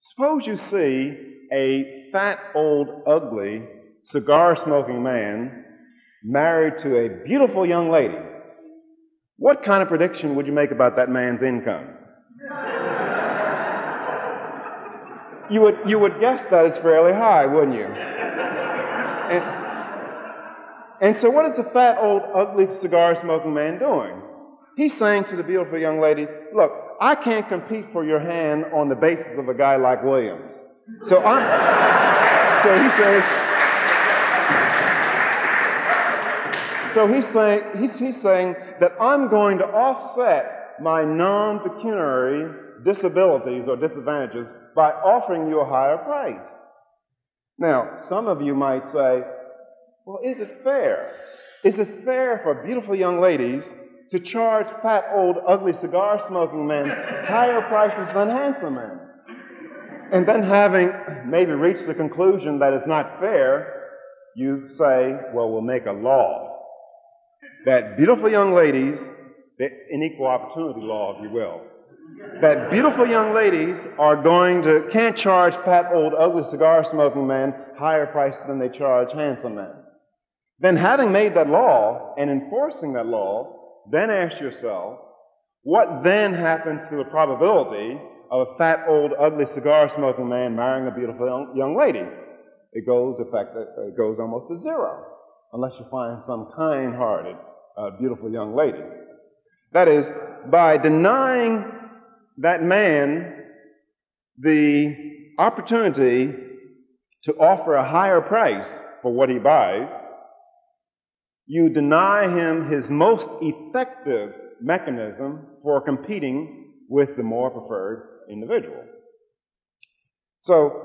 Suppose you see a fat, old, ugly, cigar-smoking man married to a beautiful young lady. What kind of prediction would you make about that man's income? You would guess that it's fairly high, wouldn't you? And so what is the fat, old, ugly, cigar-smoking man doing? He's saying to the beautiful young lady, look, I can't compete for your hand on the basis of a guy like Williams. So he's saying that I'm going to offset my non-pecuniary disabilities or disadvantages by offering you a higher price. Now, some of you might say, well, is it fair? Is it fair for beautiful young ladies to charge fat, old, ugly, cigar-smoking men higher prices than handsome men? And then having maybe reached the conclusion that it's not fair, you say, well, we'll make a law that beautiful young ladies, an equal opportunity law, if you will, that beautiful young ladies can't charge fat, old, ugly, cigar-smoking men higher prices than they charge handsome men. Then having made that law and enforcing that law, then ask yourself, what then happens to the probability of a fat, old, ugly, cigar-smoking man marrying a beautiful young lady? It goes almost to zero, unless you find some kind-hearted, beautiful young lady. That is, by denying that man the opportunity to offer a higher price for what he buys, you deny him his most effective mechanism for competing with the more preferred individual. So,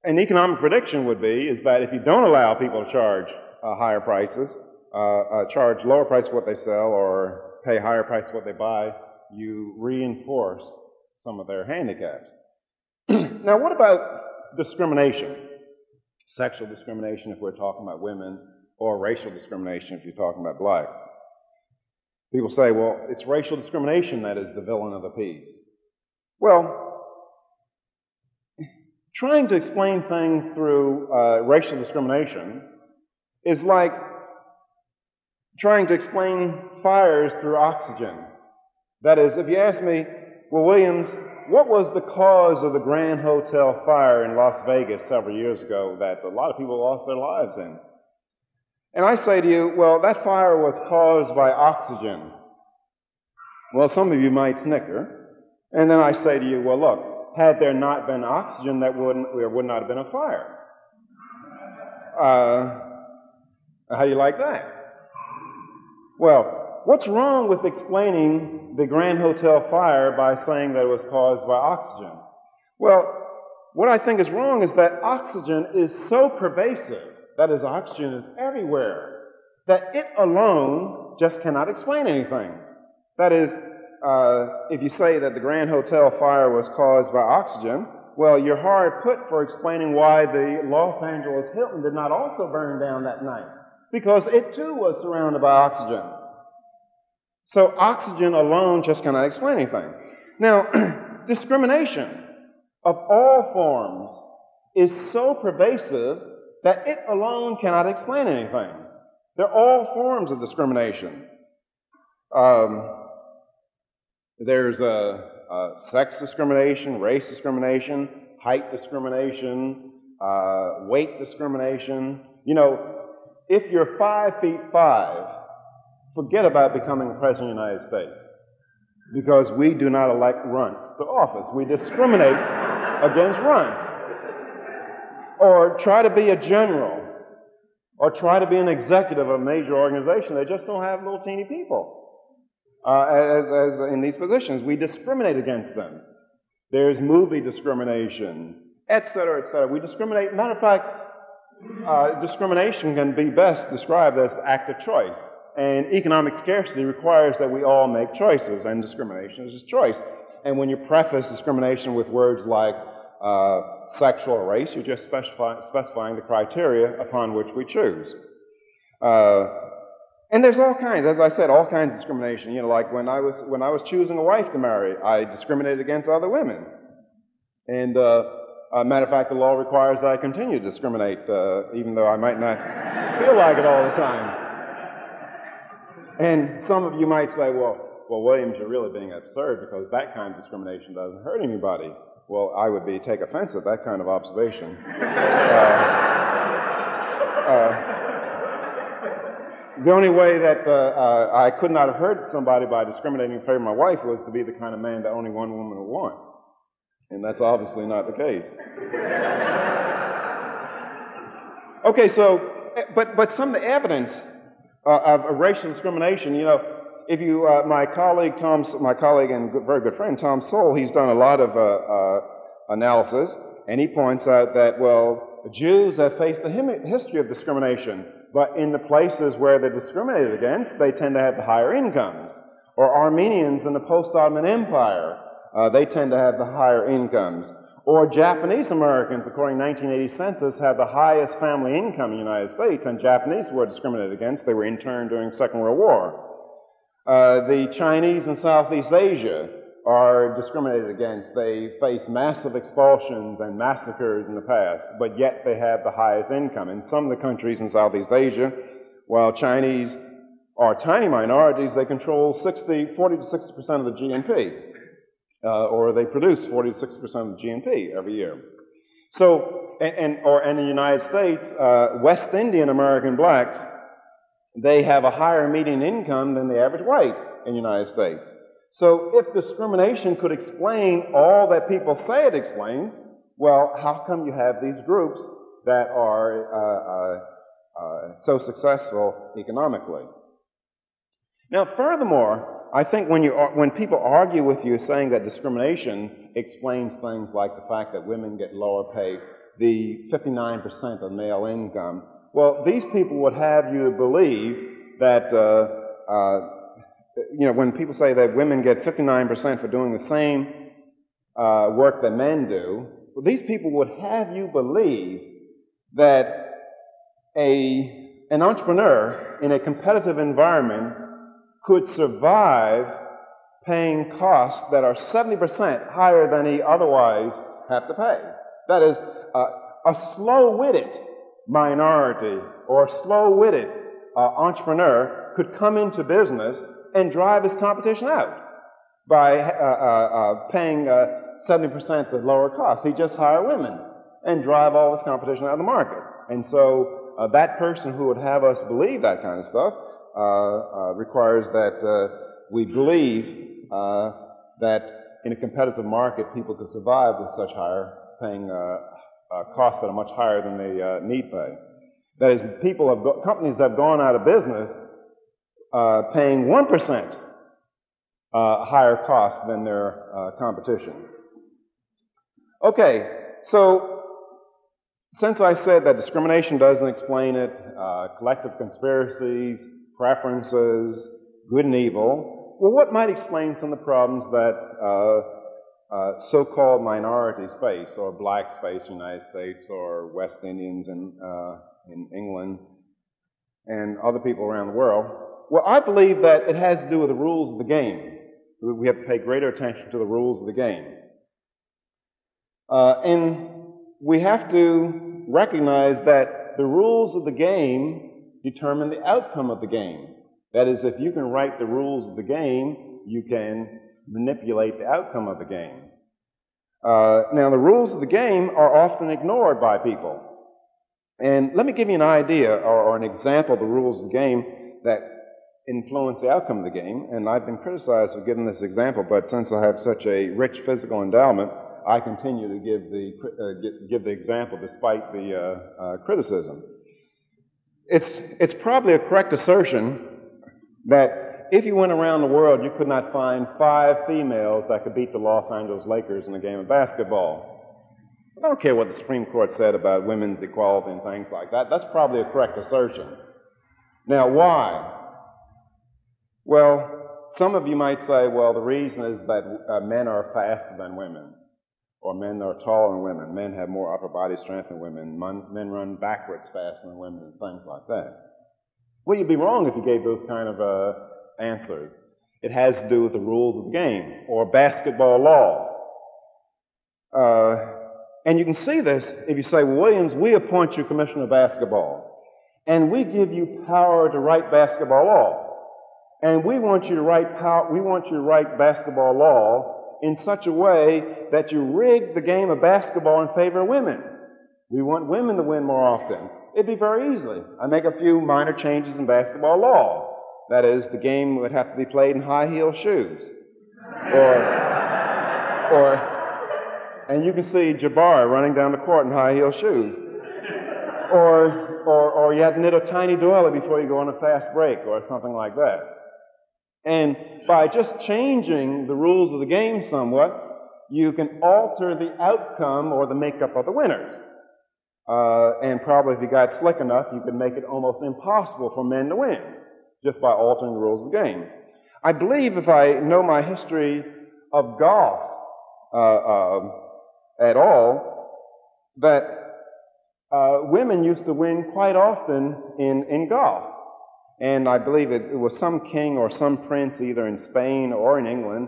an economic prediction would be is that if you don't allow people to charge higher prices, charge lower price for what they sell or pay higher price for what they buy, you reinforce some of their handicaps. Now, what about discrimination? Sexual discrimination if we're talking about women, or racial discrimination if you're talking about blacks. People say, well, it's racial discrimination that is the villain of the piece. Well, trying to explain things through racial discrimination is like trying to explain fires through oxygen. That is, if you ask me, well, Williams, what was the cause of the Grand Hotel fire in Las Vegas several years ago that a lot of people lost their lives in? And I say to you, well, that fire was caused by oxygen. Well, some of you might snicker. And then I say to you, well, look, had there not been oxygen, there would not have been a fire. How do you like that? Well, what's wrong with explaining the Grand Hotel fire by saying that it was caused by oxygen? Well, what I think is wrong is that oxygen is so pervasive, that is, oxygen is everywhere, that it alone just cannot explain anything. That is, if you say that the Grand Hotel fire was caused by oxygen, well, you're hard put for explaining why the Los Angeles Hilton did not also burn down that night, because it too was surrounded by oxygen. So oxygen alone just cannot explain anything. Now, discrimination of all forms is so pervasive that it alone cannot explain anything. They're all forms of discrimination. There's sex discrimination, race discrimination, height discrimination, weight discrimination. You know, if you're 5'5", forget about becoming the President of the United States, because we do not elect runts to office. We discriminate against runts. Or try to be a general, or try to be an executive of a major organization. They just don't have little teeny people as in these positions. We discriminate against them. There's movie discrimination, et cetera, et cetera. We discriminate. Matter of fact, discrimination can be best described as active choice. And economic scarcity requires that we all make choices, and discrimination is a choice. And when you preface discrimination with words like sexual or race, you're just specifying the criteria upon which we choose. And there's all kinds, as I said, all kinds of discrimination. You know, like when I was choosing a wife to marry, I discriminated against other women. And matter of fact, the law requires that I continue to discriminate, even though I might not feel like it all the time. And some of you might say, well, Williams, you're really being absurd because that kind of discrimination doesn't hurt anybody. Well, I would take offense at that kind of observation. The only way that I could not have hurt somebody by discriminating in favor of my wife was to be the kind of man that only one woman would want. And that's obviously not the case. Okay, so, but some of the evidence of racial discrimination, you know, if you, my colleague and very good friend Tom Sowell, he's done a lot of analysis, and he points out that, well, Jews have faced a history of discrimination, but in the places where they're discriminated against, they tend to have the higher incomes. Or Armenians in the post-Ottoman Empire, they tend to have the higher incomes. Or Japanese Americans, according to the 1980 census, have the highest family income in the United States, and Japanese were discriminated against. They were interned during the Second World War. The Chinese in Southeast Asia are discriminated against. They face massive expulsions and massacres in the past, but yet they have the highest income. In some of the countries in Southeast Asia, while Chinese are tiny minorities, they control 40 to 60% of the GNP, or they produce 40 to 60% of the GNP every year. So, and in the United States, West Indian American blacks, they have a higher median income than the average white in the United States. So if discrimination could explain all that people say it explains, well, how come you have these groups that are so successful economically? Now, furthermore, I think when people argue with you saying that discrimination explains things like the fact that women get lower pay, the 59% of male income, well, these people would have you believe that you know, when people say that women get 59% for doing the same work that men do, well, these people would have you believe that an entrepreneur in a competitive environment could survive paying costs that are 70% higher than he otherwise have to pay. That is, a slow-witted minority or a slow-witted entrepreneur could come into business and drive his competition out by paying 70% the lower cost. He just hire women and drive all his competition out of the market. And so that person who would have us believe that kind of stuff requires that we believe that in a competitive market people could survive with such higher paying costs that are much higher than they need pay. That is, companies have gone out of business paying 1% higher costs than their competition. Okay, so since I said that discrimination doesn't explain it, collective conspiracies, preferences, good and evil, well, what might explain some of the problems that so-called minorities face, or blacks face in the United States, or West Indians in England, and other people around the world? Well, I believe that it has to do with the rules of the game. We have to pay greater attention to the rules of the game. And we have to recognize that the rules of the game determine the outcome of the game. That is, if you can write the rules of the game, you can manipulate the outcome of the game. Now, the rules of the game are often ignored by people. And let me give you an idea or an example of the rules of the game that influence the outcome of the game. And I've been criticized for giving this example, but since I have such a rich physical endowment, I continue to give the example despite the criticism. It's probably a correct assertion that if you went around the world, you could not find 5 females that could beat the Los Angeles Lakers in a game of basketball. I don't care what the Supreme Court said about women's equality and things like that. That's probably a correct assertion. Now, why? Well, some of you might say, well, the reason is that men are faster than women, or men are taller than women. Men have more upper body strength than women. Men run backwards faster than women, and things like that. Well, you'd be wrong if you gave those kind of answers. It has to do with the rules of the game, or basketball law. And you can see this if you say, Williams, we appoint you commissioner of basketball, and we give you power to write basketball law, and we want you to write basketball law in such a way that you rig the game of basketball in favor of women. We want women to win more often. It'd be very easy. I make a few minor changes in basketball law. That is, the game would have to be played in high-heel shoes. And you can see Jabbar running down the court in high-heel shoes. Or you have to knit a tiny doily before you go on a fast break or something like that. And by just changing the rules of the game somewhat, you can alter the outcome or the makeup of the winners. And probably if you got slick enough, you could make it almost impossible for men to win just by altering the rules of the game. I believe, if I know my history of golf at all, that women used to win quite often in golf. And I believe it was some king or some prince, either in Spain or in England,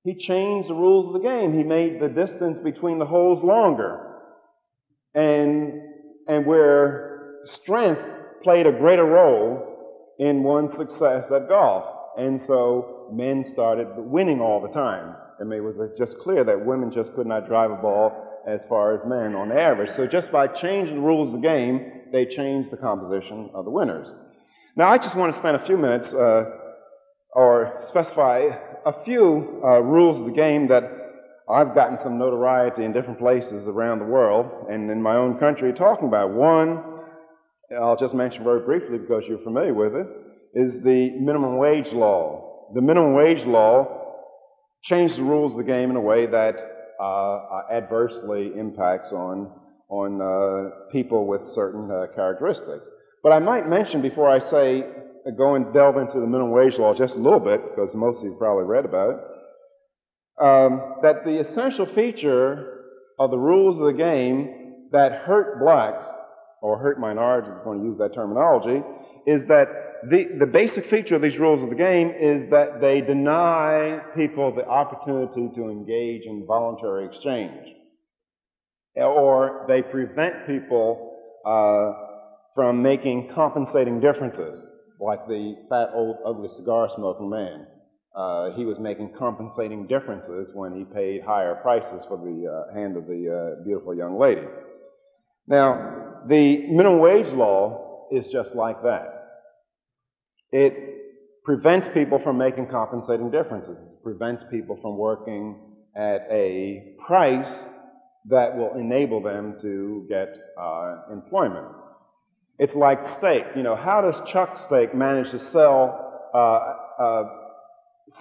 he changed the rules of the game. He made the distance between the holes longer. And where strength played a greater role in one's success at golf. And so men started winning all the time. I mean, it was just clear that women just could not drive a ball as far as men on average. So just by changing the rules of the game, they changed the composition of the winners. Now, I just want to spend a few minutes or specify a few rules of the game that I've gotten some notoriety in different places around the world and in my own country talking about. One, I'll just mention very briefly because you're familiar with it, is the minimum wage law. The minimum wage law changed the rules of the game in a way that adversely impacts on people with certain characteristics. But I might mention before I say, go and delve into the minimum wage law just a little bit, because most of you probably read about it, that the essential feature of the rules of the game that hurt blacks, or hurt minorities, if you want to use that terminology, is that the basic feature of these rules of the game is that they deny people the opportunity to engage in voluntary exchange. Or they prevent people from making compensating differences, like the fat, old, ugly cigar-smoking man. He was making compensating differences when he paid higher prices for the hand of the beautiful young lady. Now, the minimum wage law is just like that. It prevents people from making compensating differences. It prevents people from working at a price that will enable them to get employment. It's like steak. You know, how does Chuck Steak manage to sell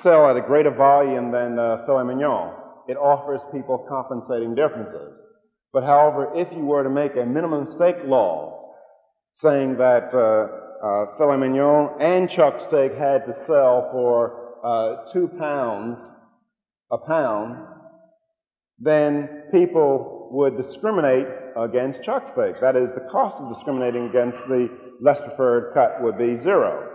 at a greater volume than filet mignon? It offers people compensating differences. But however, if you were to make a minimum steak law saying that filet mignon and chuck steak had to sell for 2 pounds a pound, then people would discriminate against chuck steak. That is, the cost of discriminating against the less preferred cut would be 0.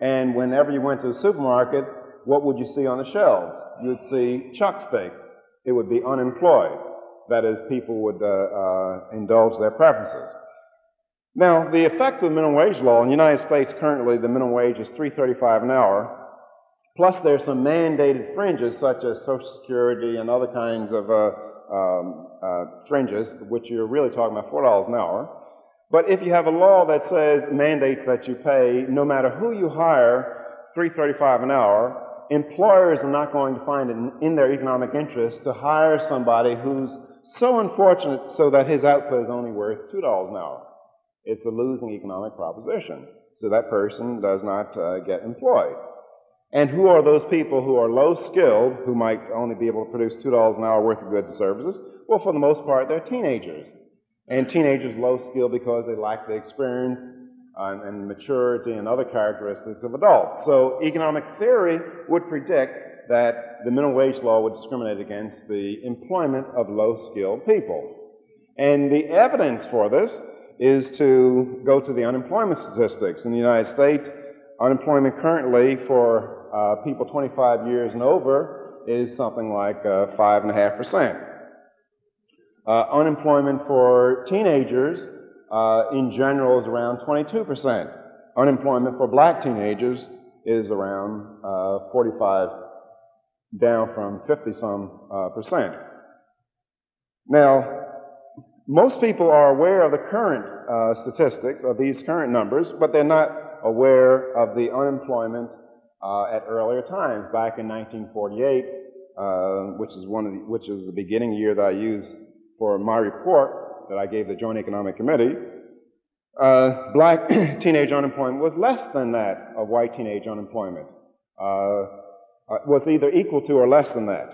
And whenever you went to the supermarket, what would you see on the shelves? You would see chuck steak. It would be unemployed. That is, people would indulge their preferences. Now, the effect of the minimum wage law in the United States currently, the minimum wage is $3.35 an hour. Plus, there's some mandated fringes such as Social Security and other kinds of fringes, which you're really talking about $4 an hour. But if you have a law that says mandates that you pay, no matter who you hire, $3.35 an hour, employers are not going to find it in their economic interest to hire somebody who's so unfortunate so that his output is only worth $2 an hour. It's a losing economic proposition. So that person does not get employed. And who are those people who are low-skilled, who might only be able to produce $2 an hour worth of goods and services? Well, for the most part, they're teenagers. And teenagers are low-skilled because they lack the experience and maturity and other characteristics of adults. So economic theory would predict that the minimum wage law would discriminate against the employment of low-skilled people. And the evidence for this is to go to the unemployment statistics. In the United States, unemployment currently for people 25 years and over is something like 5.5%. Unemployment for teenagers in general is around 22%. Unemployment for black teenagers is around 45, down from 50-some percent. Now, most people are aware of the current statistics, of these current numbers, but they're not aware of the unemployment at earlier times, back in 1948, which is the beginning year that I used for my report that I gave the Joint Economic Committee. Black teenage unemployment was less than that of white teenage unemployment. Was either equal to or less than that.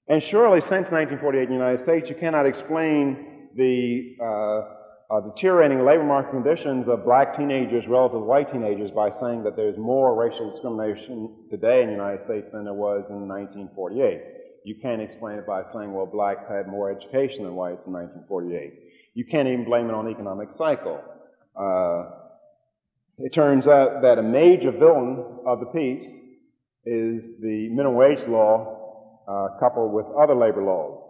And surely since 1948 in the United States, you cannot explain the deteriorating labor market conditions of black teenagers relative to white teenagers by saying that there's more racial discrimination today in the United States than there was in 1948. You can't explain it by saying, well, blacks had more education than whites in 1948. You can't even blame it on the economic cycle. It turns out that a major villain of the piece is the minimum wage law coupled with other labor laws.